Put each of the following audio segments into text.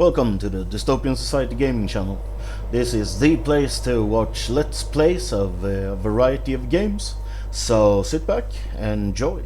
Welcome to the Dystopian Society gaming channel. This is the place to watch let's plays of a variety of games, so sit back and enjoy.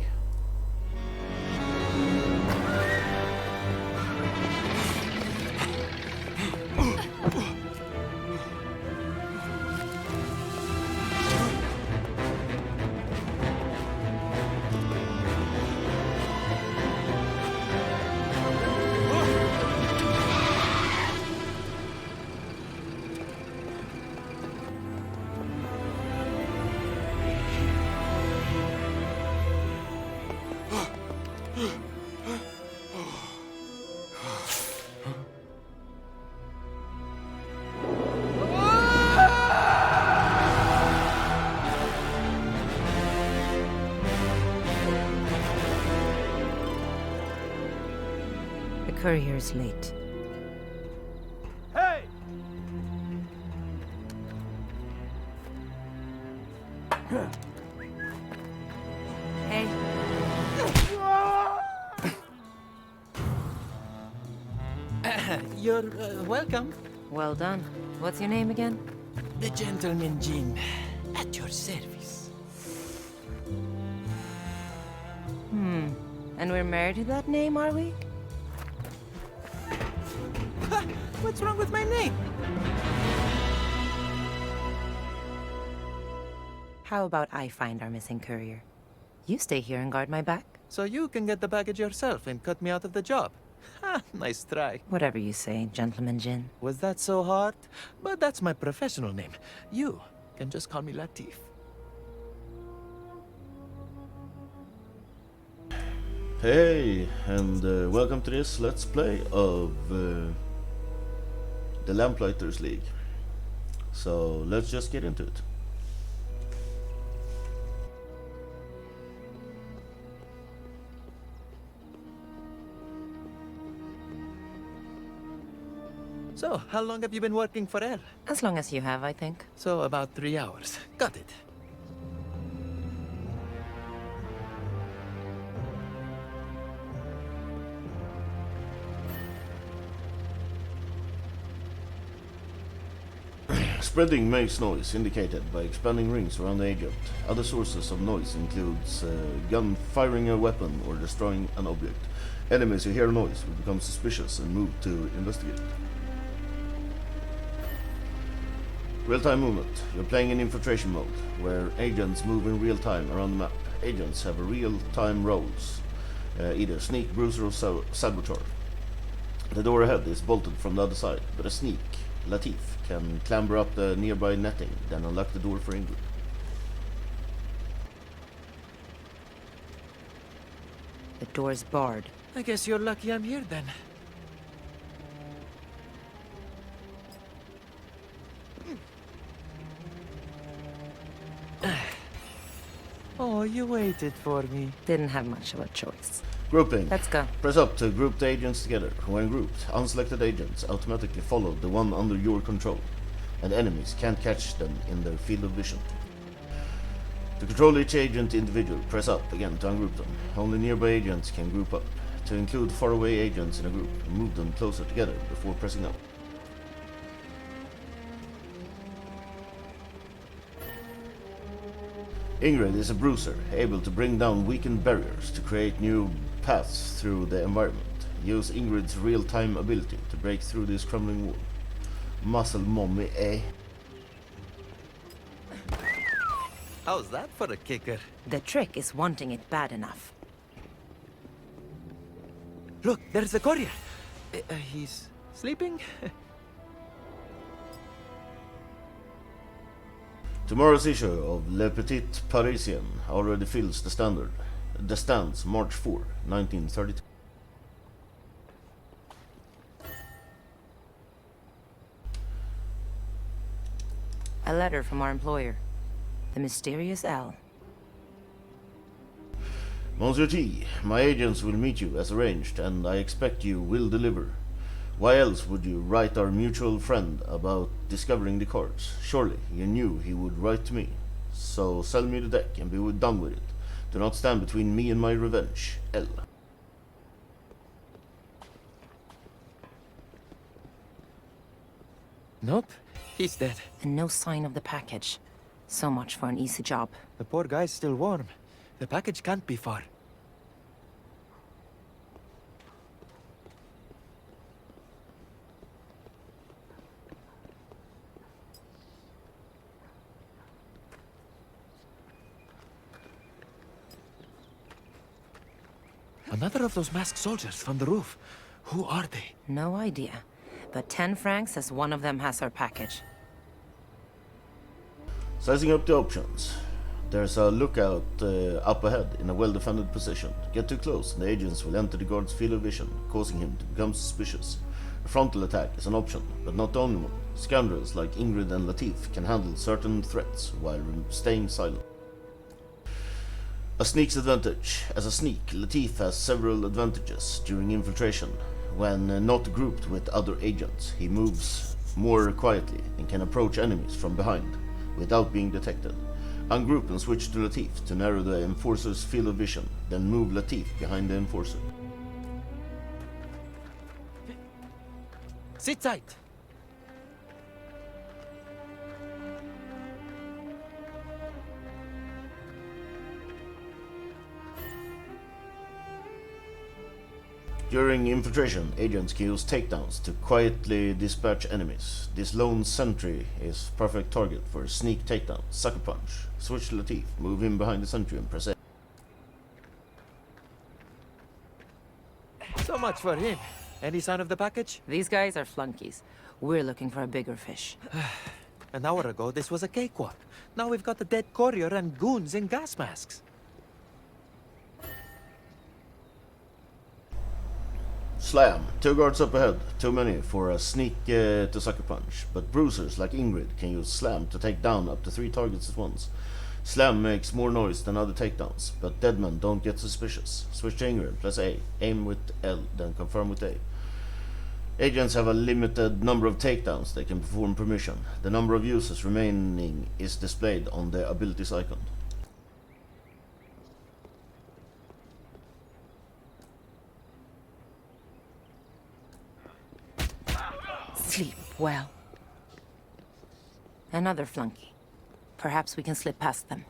The courier's late. Hey! Hey, You're welcome. well done. What's your name again? The gentleman Jin, at your service. And we're married to that name, are we? Ha! What's wrong with my name? How about I find our missing courier? You stay here and guard my back? So you can get the baggage yourself and cut me out of the job. Ha! Nice try. Whatever you say, Gentleman Jin. Was that so hard? But that's my professional name. You can just call me Latif. Hey, and welcome to this let's play of the Lamplighters League. So let's just get into it. So, how long have you been working for Elle? As long as you have, I think. So, about 3 hours. Got it. Spreading makes noise indicated by expanding rings around the agent. Other sources of noise includes gun firing a weapon or destroying an object. Enemies who hear noise will become suspicious and move to investigate. Real-time movement. You're playing in infiltration mode, where agents move in real time around the map. Agents have real-time roles, either sneak, bruiser, or saboteur. The door ahead is bolted from the other side, but a sneak, Latif, can clamber up the nearby netting, then unlock the door for Ingrid. The door's barred. I guess you're lucky I'm here then. Oh, you waited for me. Didn't have much of a choice. Grouping. Let's go. Press up to group the agents together. When grouped, unselected agents automatically follow the one under your control, and enemies can't catch them in their field of vision. To control each agent individually, press up again to ungroup them. Only nearby agents can group up. To include faraway agents in a group, move them closer together before pressing up. Ingrid is a bruiser, able to bring down weakened barriers to create new paths through the environment. Use Ingrid's real-time ability to break through this crumbling wall. Muscle mommy, eh? How's that for a kicker? The trick is wanting it bad enough. Look, there's the courier. He's sleeping? Tomorrow's issue of Le Petit Parisien already fills the stands March 4, 1932. A letter from our employer. The mysterious L. Monsieur T, my agents will meet you as arranged, and I expect you will deliver. Why else would you write our mutual friend about discovering the cards? Surely you knew he would write to me. So sell me the deck and be done with it. Do not stand between me and my revenge. L. Nope, he's dead. And no sign of the package. So much for an easy job. The poor guy's still warm. The package can't be far. Another of those masked soldiers from the roof. Who are they? No idea. But 10 francs says one of them has our package. Sizing up the options. There's a lookout up ahead in a well-defended position. Get too close and the agents will enter the guard's field of vision, causing him to become suspicious. A frontal attack is an option, but not the only one. Scoundrels like Ingrid and Latif can handle certain threats while staying silent. A sneak's advantage. As a sneak, Latif has several advantages during infiltration. When not grouped with other agents, he moves more quietly and can approach enemies from behind without being detected. Ungroup and switch to Latif to narrow the Enforcer's field of vision, then move Latif behind the Enforcer. Sit tight! During infiltration, agents can use takedowns to quietly dispatch enemies. This lone sentry is perfect target for a sneak takedown. Sucker punch. Switch to Latif, move him behind the sentry and press A. So much for him. Any sign of the package? These guys are flunkies. We're looking for a bigger fish. An hour ago, this was a cakewalk. Now we've got a dead courier and goons in gas masks. Slam. 2 guards up ahead. Too many for a sneak to sucker punch. But bruisers like Ingrid can use slam to take down up to 3 targets at once. Slam makes more noise than other takedowns, but deadmen don't get suspicious. Switch to Ingrid, press A. Aim with L, then confirm with A. Agents have a limited number of takedowns they can perform per mission. The number of uses remaining is displayed on the abilities icon. Sleep well. Another flunky. Perhaps we can slip past them.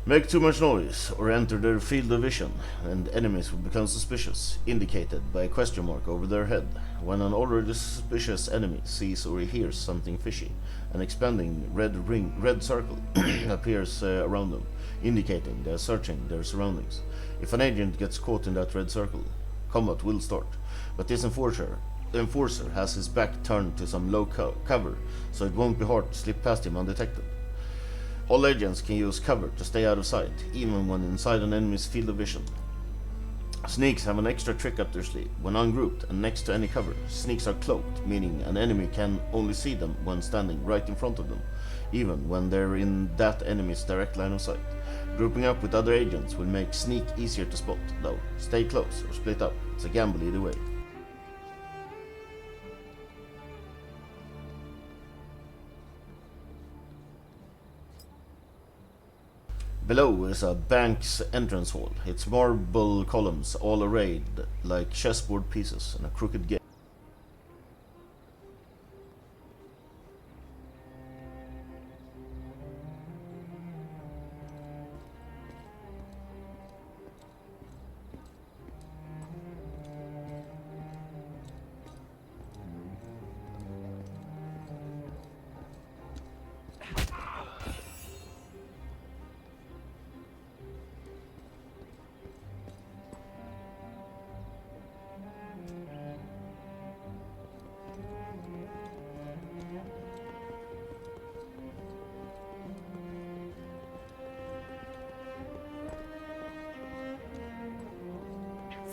Make too much noise or enter their field of vision, and enemies will become suspicious, indicated by a question mark over their head. When an already suspicious enemy sees or hears something fishy, an expanding red circle appears around them, indicating they are searching their surroundings. If an agent gets caught in that red circle, combat will start. But this enforcer has his back turned to some low cover, so it won't be hard to slip past him undetected. All agents can use cover to stay out of sight, even when inside an enemy's field of vision. Sneaks have an extra trick up their sleeve. When ungrouped and next to any cover, sneaks are cloaked, meaning an enemy can only see them when standing right in front of them, even when they're in that enemy's direct line of sight. Grouping up with other agents will make sneak easier to spot, though. Stay close or split up. It's a gamble either way. Below is a bank's entrance hall. Its marble columns all arrayed like chessboard pieces and a crooked gate.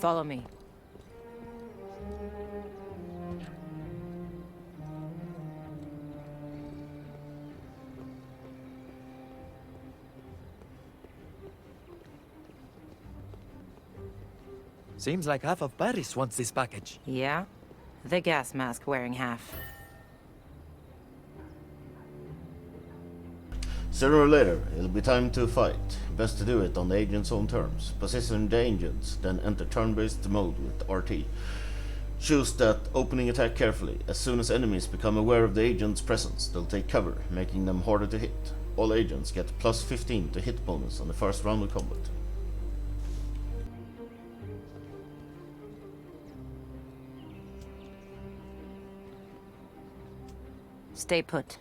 Follow me. Seems like half of Paris wants this package. Yeah? The gas mask wearing half. Sooner or later, it'll be time to fight. Best to do it on the agent's own terms. Position the agents, then enter turn-based mode with RT. Choose that opening attack carefully. As soon as enemies become aware of the agent's presence, they'll take cover, making them harder to hit. All agents get plus 15 to hit bonus on the first round of combat. Stay put.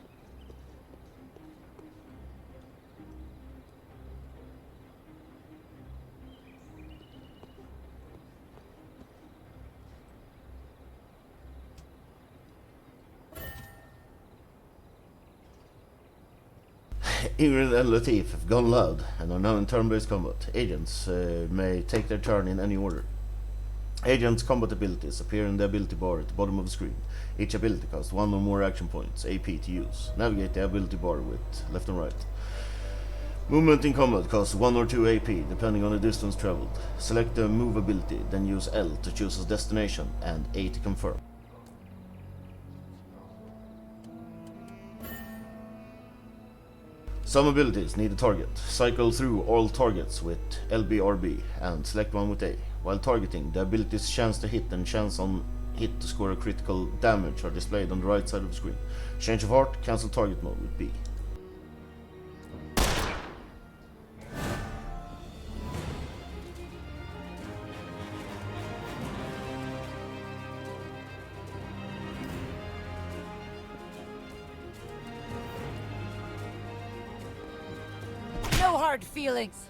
Ingrid and Latif have gone loud and are now in turn-based combat. Agents may take their turn in any order. Agents' combat abilities appear in the ability bar at the bottom of the screen. Each ability costs 1 or more action points, AP, to use. Navigate the ability bar with left and right. Movement in combat costs 1 or 2 AP, depending on the distance traveled. Select the move ability, then use L to choose a destination and A to confirm. Some abilities need a target. Cycle through all targets with LBRB and select one with A. While targeting, the ability's chance to hit and chance on hit to score a critical damage are displayed on the right side of the screen. Change of heart, cancel target mode with B. No hard feelings.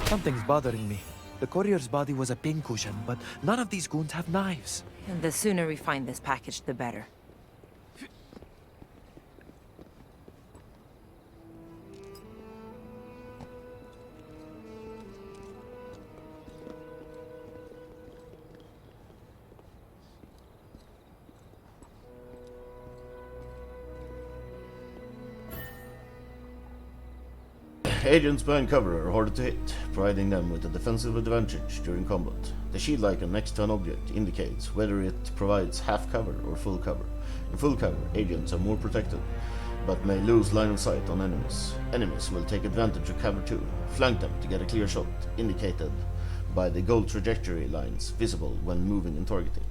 Something's bothering me. The courier's body was a pincushion, but none of these goons have knives. And the sooner we find this package, the better. Agents behind cover are harder to hit, providing them with a defensive advantage during combat. The shield icon next to an object indicates whether it provides half cover or full cover. In full cover, agents are more protected, but may lose line of sight on enemies. Enemies will take advantage of cover too. Flank them to get a clear shot, indicated by the gold trajectory lines visible when moving and targeting.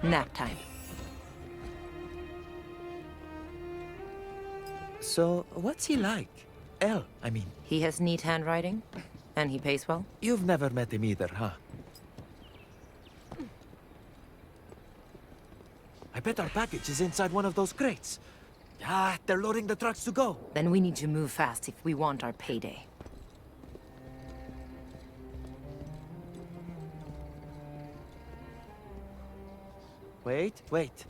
Nap time. So, what's he like? L, I mean. He has neat handwriting, and he pays well. You've never met him either, huh? I bet our package is inside one of those crates. Ah, they're loading the trucks to go. Then we need to move fast if we want our payday. Wait.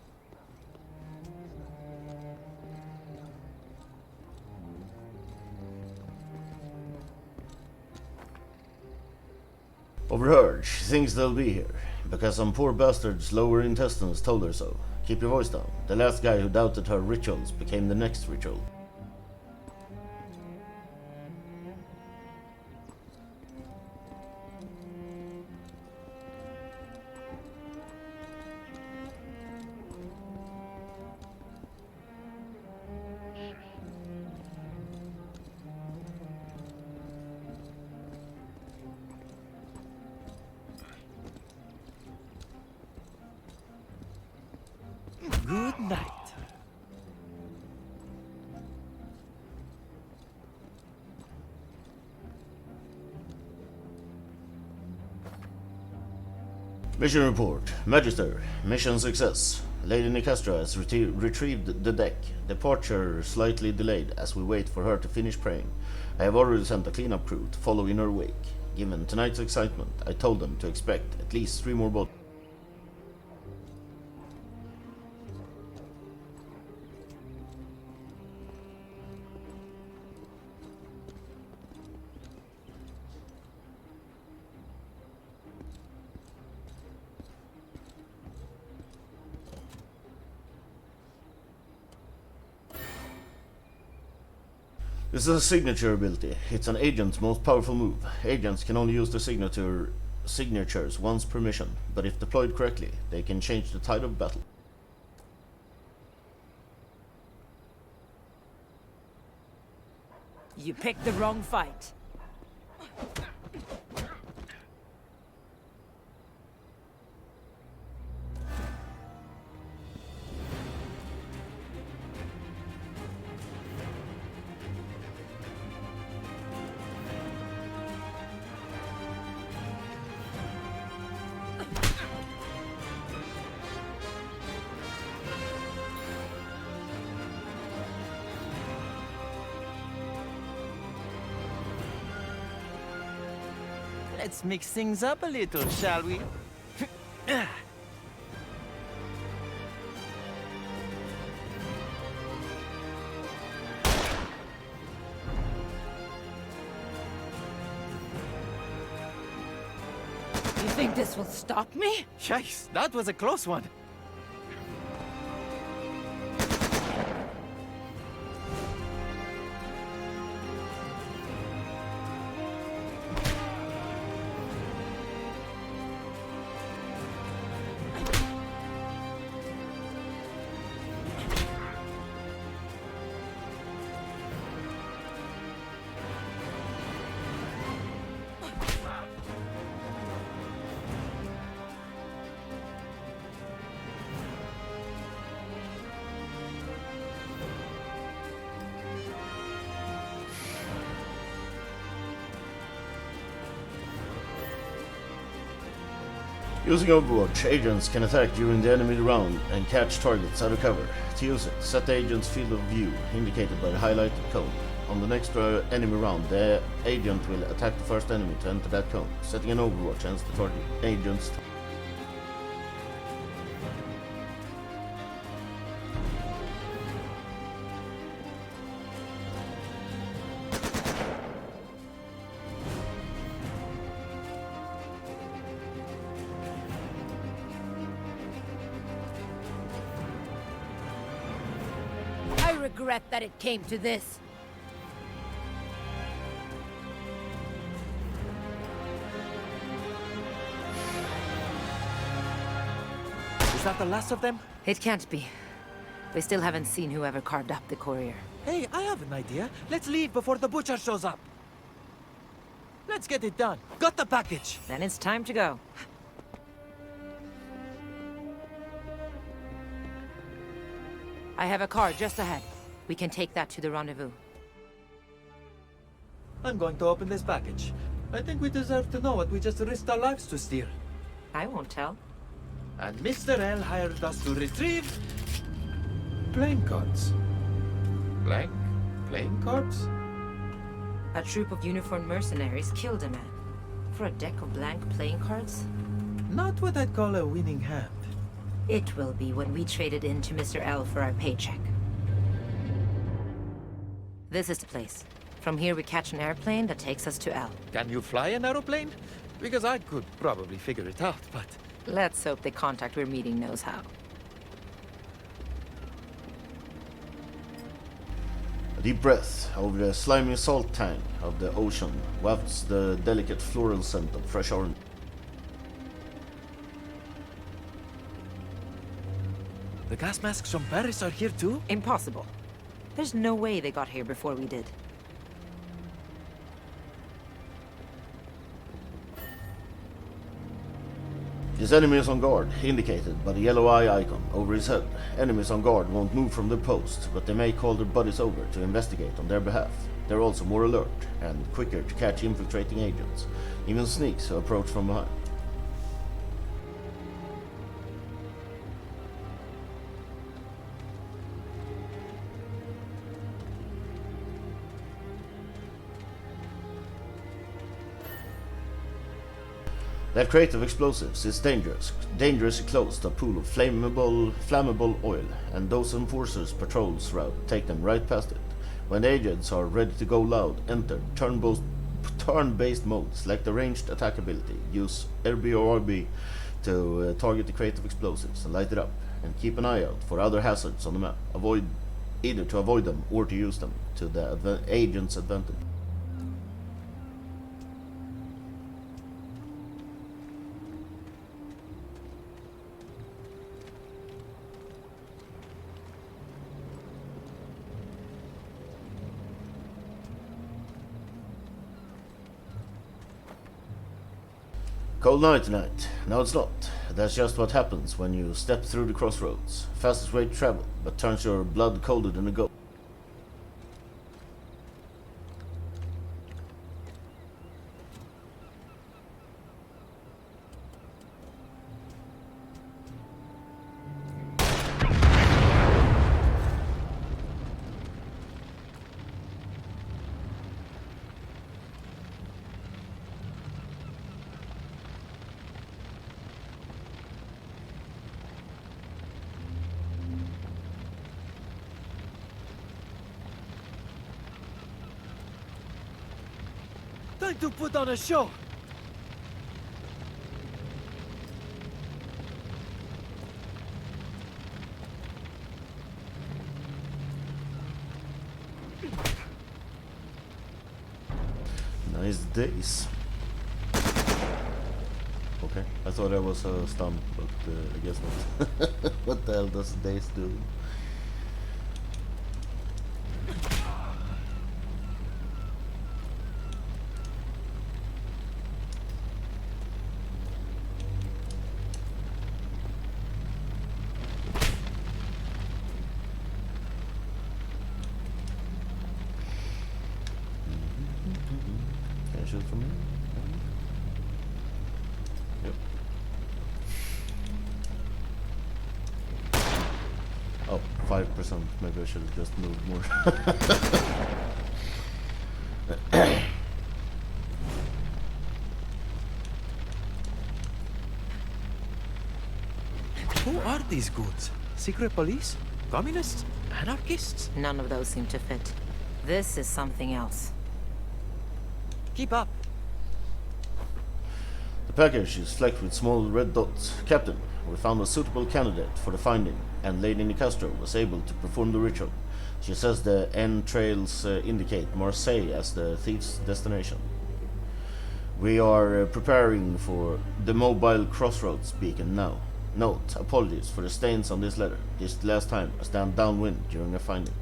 Overheard, she thinks they'll be here, because some poor bastard's lower intestines told her so. Keep your voice down. The last guy who doubted her rituals became the next ritual. Good night. Mission report. Magister, mission success. Lady Nicastra has retrieved the deck. Departure slightly delayed as we wait for her to finish praying. I have already sent a cleanup crew to follow in her wake. Given tonight's excitement, I told them to expect at least 3 more bodies. This is a signature ability. It's an agent's most powerful move. Agents can only use their signatures once per mission, but if deployed correctly, they can change the tide of battle. You picked the wrong fight. Let's mix things up a little, shall we? You think this will stop me? Yikes, that was a close one. Using Overwatch, agents can attack during the enemy round and catch targets out of cover. To use it, set the agent's field of view, indicated by the highlighted cone. On the next enemy round, the agent will attack the first enemy to enter that cone. Setting an Overwatch ends the target agent's I regret that it came to this. Is that the last of them? It can't be. We still haven't seen whoever carved up the courier. Hey, I have an idea. Let's leave before the butcher shows up. Let's get it done. Got the package. Then it's time to go. I have a car just ahead. We can take that to the rendezvous. I'm going to open this package. I think we deserve to know what we just risked our lives to steal. I won't tell. And Mr. L hired us to retrieve... playing cards. Blank playing cards? A troop of uniformed mercenaries killed a man. For a deck of blank playing cards? Not what I'd call a winning hand. It will be when we trade it in to Mr. L for our paycheck. This is the place. From here we catch an airplane that takes us to L. Can you fly an aeroplane? Because I could probably figure it out, but... Let's hope the contact we're meeting knows how. A deep breath over the slimy salt tank of the ocean wafts the delicate floral scent of fresh orange. The gas masks from Paris are here too? Impossible. There's no way they got here before we did. This enemy is on guard, indicated by the yellow eye icon over his head. Enemies on guard won't move from their post, but they may call their buddies over to investigate on their behalf. They're also more alert and quicker to catch infiltrating agents, even sneaks who approach from behind. That crate of explosives is dangerously close to a pool of flammable oil, and those enforcers patrols route take them right past it. When the agents are ready to go loud, enter turn-based mode, select the ranged attack ability, use RB or RB to target the crate of explosives and light it up, and keep an eye out for other hazards on the map. Avoid either to avoid them or to use them to the agent's advantage. Cold night tonight. No, it's not. That's just what happens when you step through the crossroads. Fastest way to travel, but turns your blood colder than a goat. Time to put on a show! Nice days. Okay, I thought I was a stun, but I guess not. What the hell does days do? Can I shoot from here? Yep. Oh, 5%. Maybe I should have just moved more. Who are these goods? Secret police? Communists? Anarchists? None of those seem to fit. This is something else. Keep up. The package is flecked with small red dots. Captain, we found a suitable candidate for the finding, and Lady Nicastro was able to perform the ritual. She says the entrails indicate Marseille as the thief's destination. We are preparing for the mobile crossroads beacon now. Note, apologies for the stains on this letter. This is the last time I stand downwind during a finding.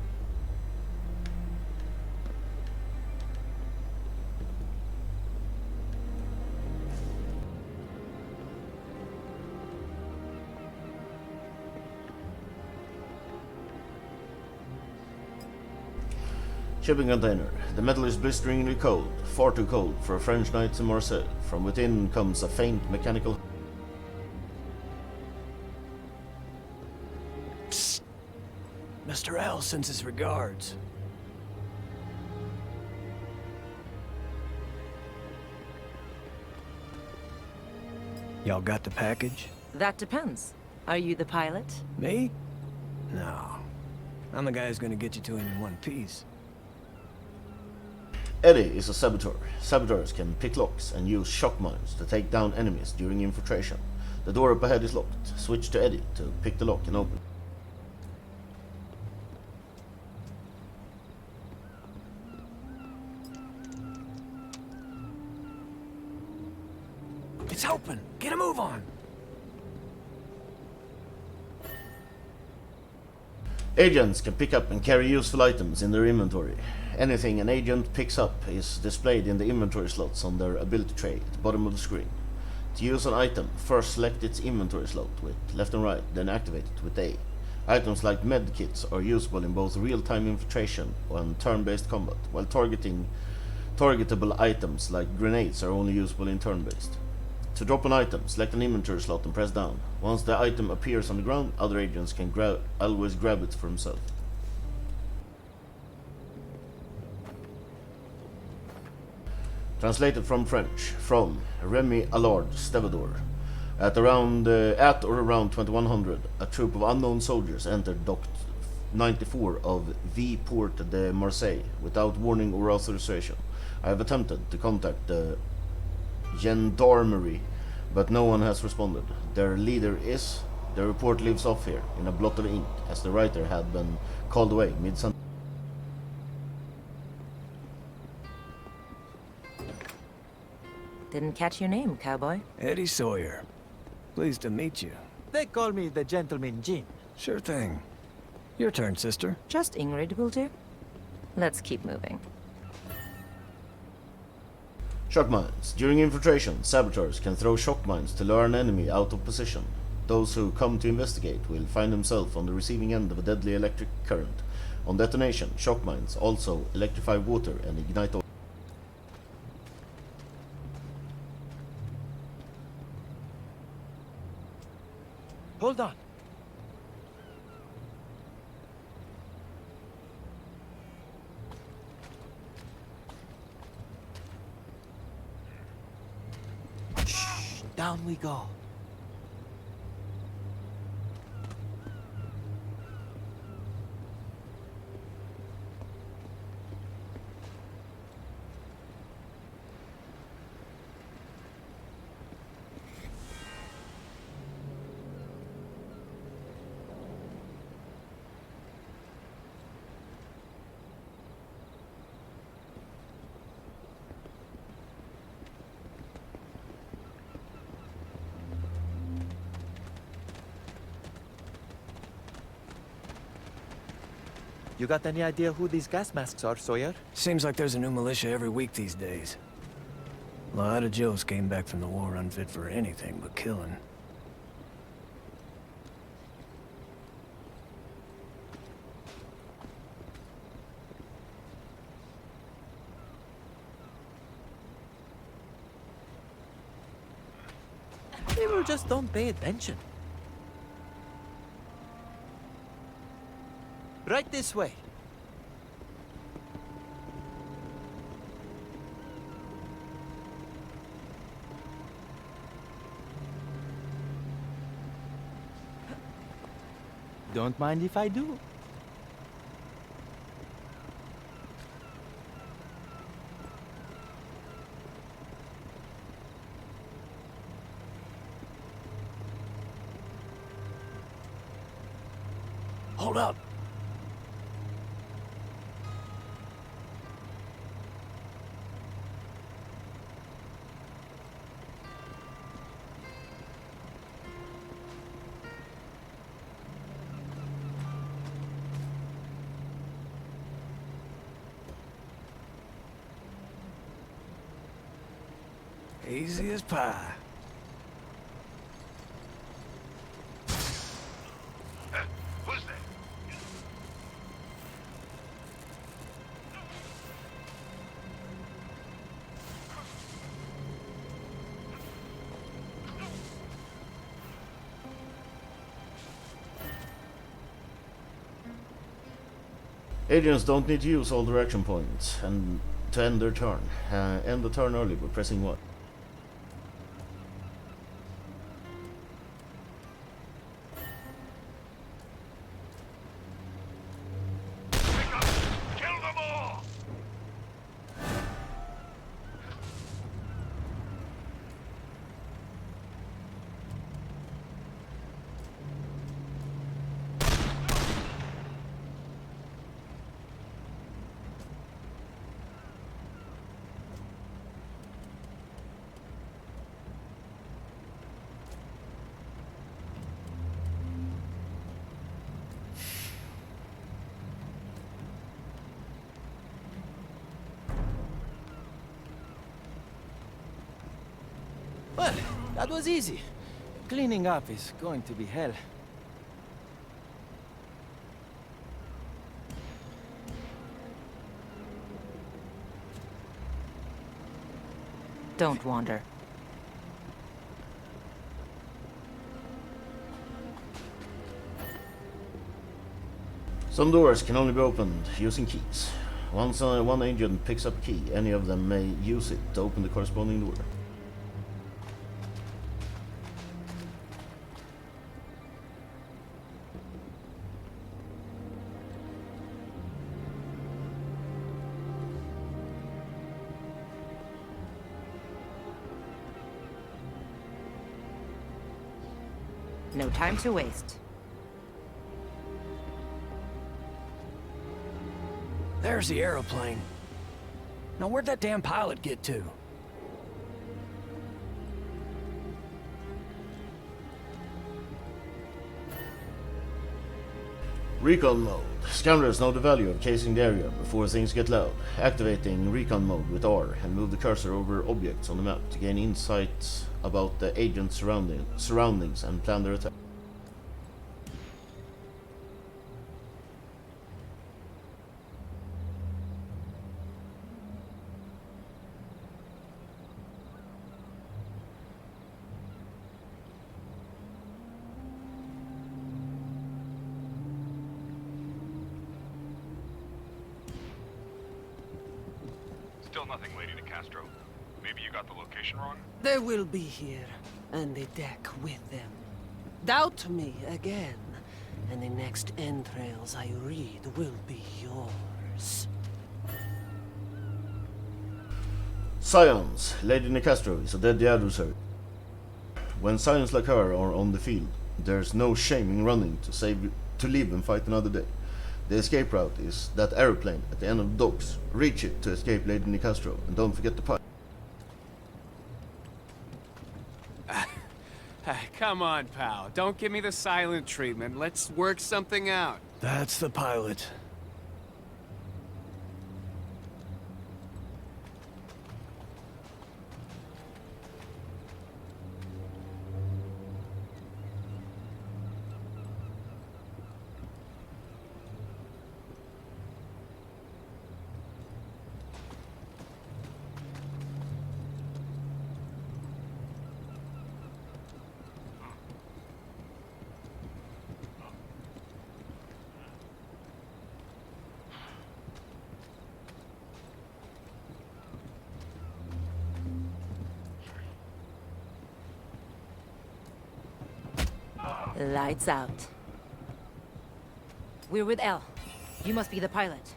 Shipping container. The metal is blisteringly cold, far too cold for a French night in Marseille. From within comes a faint mechanical... Psst. Mr. L sends his regards. Y'all got the package? That depends. Are you the pilot? Me? No. I'm the guy who's gonna get you to him in one piece. Eddie is a saboteur. Saboteurs can pick locks and use shock mines to take down enemies during infiltration. The door up ahead is locked. Switch to Eddie to pick the lock and open. It's open! Get a move on! Agents can pick up and carry useful items in their inventory. Anything an agent picks up is displayed in the inventory slots on their ability tray at the bottom of the screen. To use an item, first select its inventory slot with left and right, then activate it with A. Items like medkits are usable in both real-time infiltration and turn-based combat, while targetable items like grenades are only usable in turn-based. To drop an item, select an inventory slot and press down. Once the item appears on the ground, other agents can always grab it for himself. Translated from French, from Remy Allard, Stevedore. At or around 2100, a troop of unknown soldiers entered Dock 94 of V Port de Marseille without warning or authorization. I have attempted to contact the gendarmerie, but no one has responded. Their leader is The report leaves off here, in a blot of ink, as the writer had been called away mid-sentence. Didn't catch your name, cowboy. Eddie Sawyer. Pleased to meet you. They call me the Gentleman Jin. Sure thing. Your turn, sister. Just Ingrid will do. Let's keep moving. Shock mines. During infiltration, saboteurs can throw shock mines to lure an enemy out of position. Those who come to investigate will find themselves on the receiving end of a deadly electric current. On detonation, shock mines also electrify water and ignite oil. Hold on. Shh, down we go. You got any idea who these gas masks are, Sawyer? Seems like there's a new militia every week these days. A lot of Joes came back from the war unfit for anything but killing. People just don't pay attention. Right this way. Don't mind if I do. Hold up! Easy as pie. Who's there? Agents don't need to use all direction points and to end their turn. End the turn early by pressing Y. Kill them all! Well, that was easy. Cleaning up is going to be hell. Don't wander. Some doors can only be opened using keys. Once one agent picks up a key, any of them may use it to open the corresponding door. No time to waste. There's the aeroplane. Now where'd that damn pilot get to? Recon mode. Scoundrels know the value of chasing the area before things get loud. Activating recon mode with R and move the cursor over objects on the map to gain insights about the agent's surroundings and plan their attack. Still nothing, Lady Castro. Maybe you got the location wrong? They will be here, and the deck with them. Doubt me again, and the next entrails I read will be yours. Scions. Lady Nicastro is a deadly adversary. When scions like her are on the field, there's no shame in running to leave and fight another day. The escape route is that aeroplane at the end of the docks. Reach it to escape Lady Nicastro, and don't forget the pilot. Come on, pal. Don't give me the silent treatment. Let's work something out. That's the pilot. Lights out. We're with L. You must be the pilot.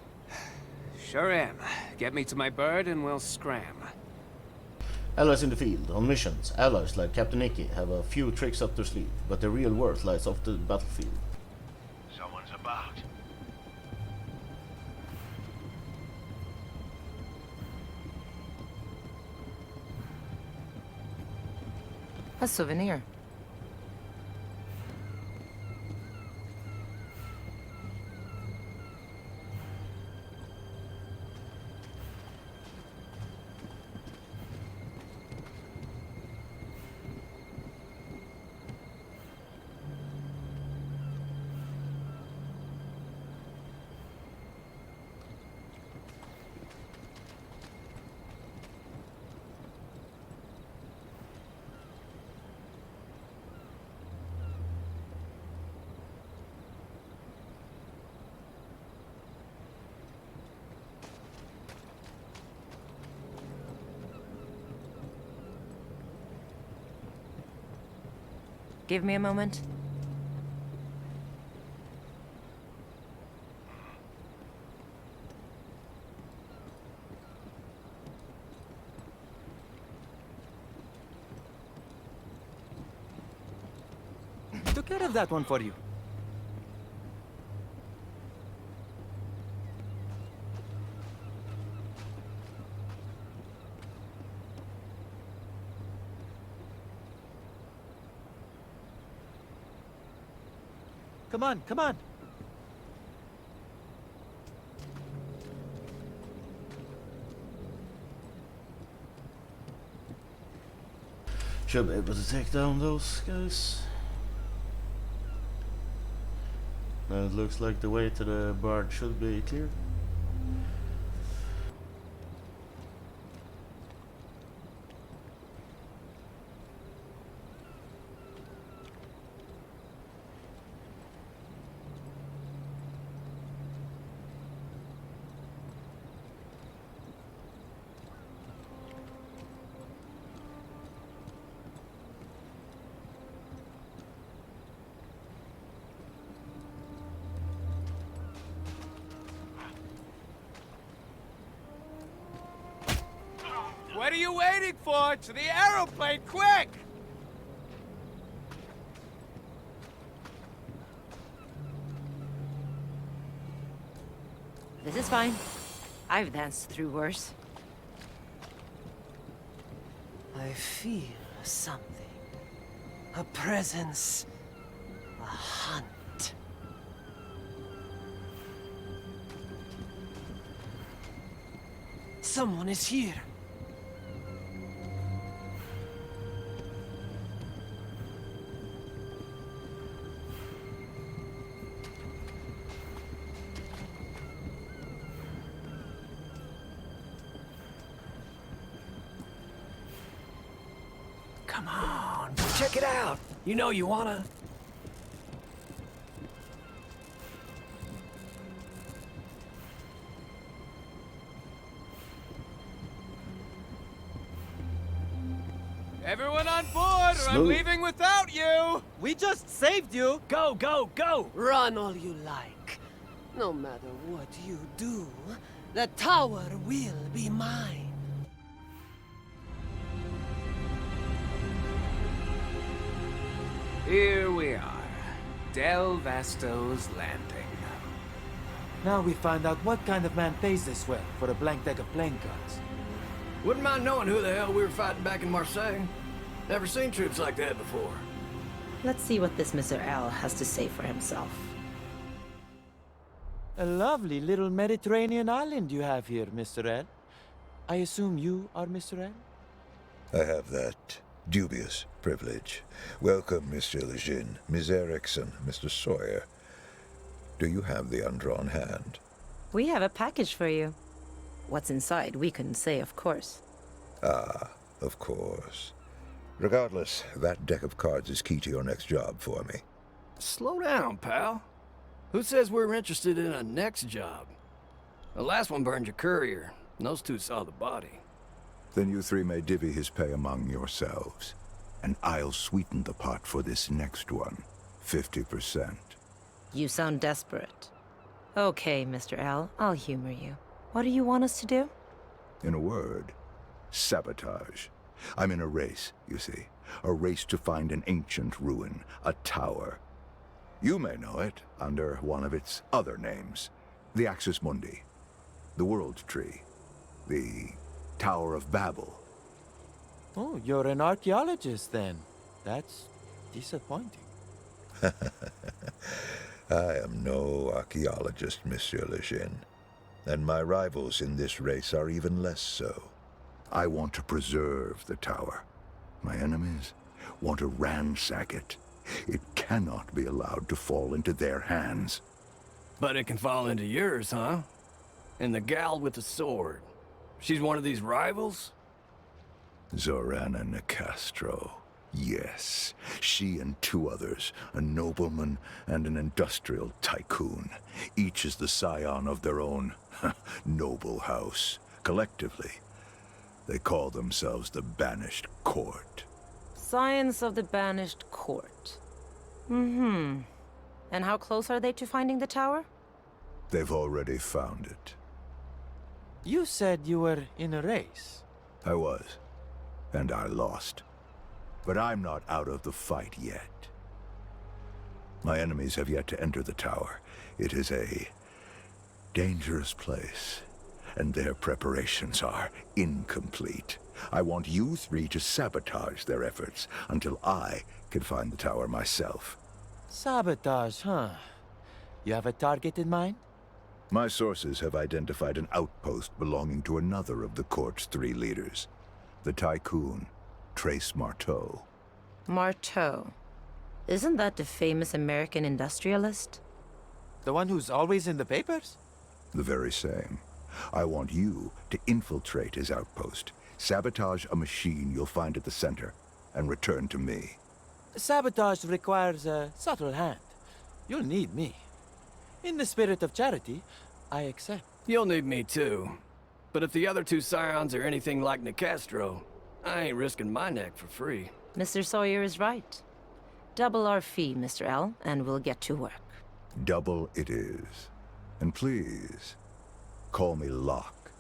Sure am. Get me to my bird and we'll scram. Allies in the field. On missions, allies like Captain Nicky have a few tricks up their sleeve, but their real worth lies off the battlefield. Someone's about. A souvenir. Give me a moment. Took care of that one for you. Come on, come on. Should be able to take down those guys. Now it looks like the way to the barge should be clear. What are you waiting for? To the aeroplane, quick! This is fine. I've danced through worse. I feel something. A presence. A hunt. Someone is here. Come on, check it out. You know you wanna. Everyone on board, or I'm Smooth. leaving without you! We just saved you! Go, go, go! Run all you like. No matter what you do, the tower will be mine. Here we are. Del Vasto's Landing. Now we find out what kind of man pays this well for a blank deck of playing cards. Wouldn't mind knowing who the hell we were fighting back in Marseille. Never seen troops like that before. Let's see what this Mr. L has to say for himself. A lovely little Mediterranean island you have here, Mr. L. I assume you are Mr. L? I have that dubious privilege. Welcome, Mr. Lejeune, Ms. Erickson, Mr. Sawyer. Do you have the undrawn hand? We have a package for you. What's inside, we couldn't say, of course. Ah, of course. Regardless, that deck of cards is key to your next job for me. Slow down, pal. Who says we're interested in a next job? The last one burned your courier, and those two saw the body. Then you three may divvy his pay among yourselves. And I'll sweeten the pot for this next one. 50%. You sound desperate. Okay, Mr. L, I'll humor you. What do you want us to do? In a word, sabotage. I'm in a race, you see. A race to find an ancient ruin, a tower. You may know it under one of its other names. The Axis Mundi. The World Tree. The Tower of Babel. Oh, you're an archaeologist then. That's disappointing. I am no archaeologist, Monsieur Lejeune. And my rivals in this race are even less so. I want to preserve the tower. My enemies want to ransack it. It cannot be allowed to fall into their hands. But it can fall into yours, huh? And the gal with the sword. She's one of these rivals? Zorana Nicastro. Yes, she and two others, a nobleman and an industrial tycoon. Each is the scion of their own noble house. Collectively, they call themselves the Banished Court. Science of the Banished Court. Mm-hmm. And how close are they to finding the tower? They've already found it. You said you were in a race. I was, and I lost. But I'm not out of the fight yet. My enemies have yet to enter the tower. It is a dangerous place, and their preparations are incomplete. I want you three to sabotage their efforts until I can find the tower myself. Sabotage, huh? You have a target in mind? My sources have identified an outpost belonging to another of the court's three leaders, the tycoon, Trace Marteau. Marteau. Isn't that the famous American industrialist? The one who's always in the papers? The very same. I want you to infiltrate his outpost, sabotage a machine you'll find at the center, and return to me. Sabotage requires a subtle hand. You'll need me. In the spirit of charity, I accept. You'll need me too. But if the other two scions are anything like Nicastro, I ain't risking my neck for free. Mr. Sawyer is right. Double our fee, Mr. L, and we'll get to work. Double it is. And please, call me Locke.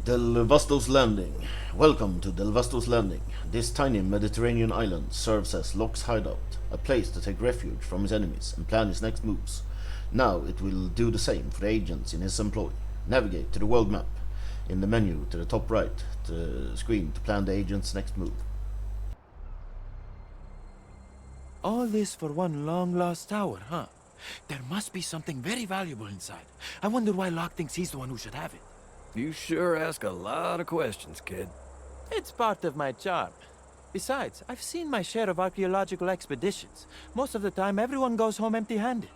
Delvastos Landing. Welcome to Delvastos Landing. This tiny Mediterranean island serves as Locke's hideout, a place to take refuge from his enemies and plan his next moves. Now it will do the same for the agents in his employ. Navigate to the world map in the menu to the top right screen to plan the agent's next move. All this for one long-lost tower, huh? There must be something very valuable inside. I wonder why Locke thinks he's the one who should have it. You sure ask a lot of questions, kid. It's part of my job. Besides, I've seen my share of archaeological expeditions. Most of the time, everyone goes home empty-handed.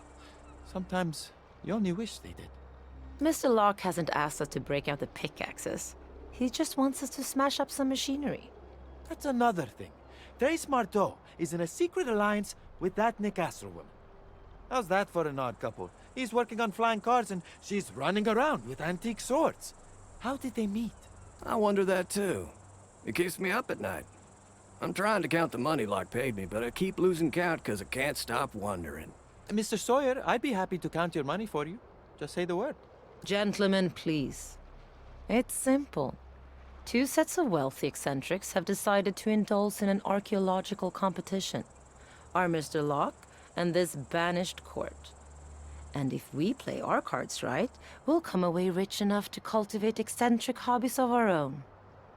Sometimes, you only wish they did. Mr. Locke hasn't asked us to break out the pickaxes. He just wants us to smash up some machinery. That's another thing. Trace Marteau is in a secret alliance with that Nicastro woman. How's that for an odd couple? He's working on flying cars and she's running around with antique swords. How did they meet? I wonder that too. It keeps me up at night. I'm trying to count the money Locke paid me, but I keep losing count because I can't stop wondering. Mr. Sawyer, I'd be happy to count your money for you. Just say the word. Gentlemen, please. It's simple. Two sets of wealthy eccentrics have decided to indulge in an archaeological competition. Our Mr. Locke and this banished court. And if we play our cards right, we'll come away rich enough to cultivate eccentric hobbies of our own.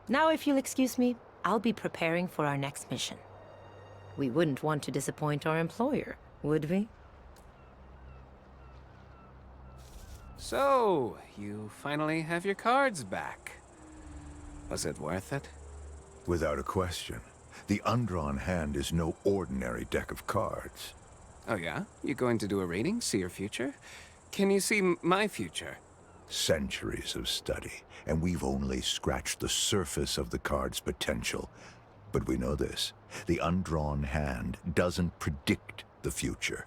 Now, if you'll excuse me, I'll be preparing for our next mission. We wouldn't want to disappoint our employer, would we? So, you finally have your cards back. Was it worth it? Without a question. The undrawn hand is no ordinary deck of cards. Oh yeah? You going to do a reading, see your future? Can you see my future? Centuries of study, and we've only scratched the surface of the card's potential. But we know this. The undrawn hand doesn't predict the future.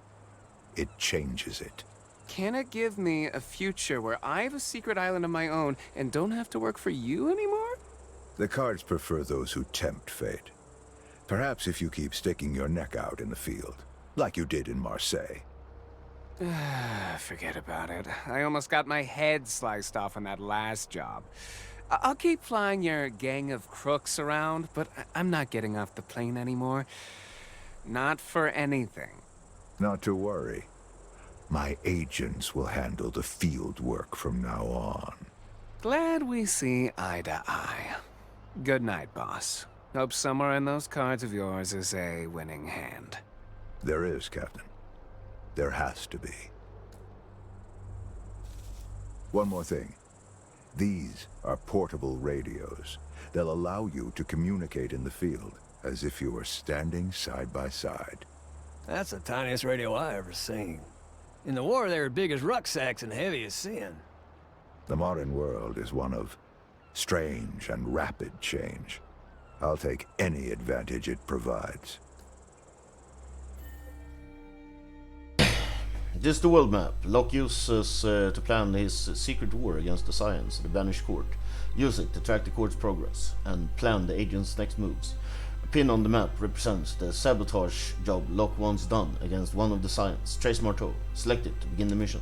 It changes it. Can it give me a future where I have a secret island of my own and don't have to work for you anymore? The cards prefer those who tempt fate. Perhaps if you keep sticking your neck out in the field, like you did in Marseille. Forget about it. I almost got my head sliced off on that last job. I'll keep flying your gang of crooks around, but I'm not getting off the plane anymore. Not for anything. Not to worry. My agents will handle the field work from now on. Glad we see eye to eye. Good night, boss. Hope somewhere in those cards of yours is a winning hand. There is, Captain. There has to be. One more thing. These are portable radios. They'll allow you to communicate in the field, as if you were standing side by side. That's the tiniest radio I ever seen. In the war, they were big as rucksacks and heavy as sin. The modern world is one of strange and rapid change. I'll take any advantage it provides. This is the world map. Locke uses to plan his secret war against the Science, the banished court. Use it to track the court's progress and plan the agent's next moves. A pin on the map represents the sabotage job Locke once done against one of the Science, Trace Marteau. Select it to begin the mission.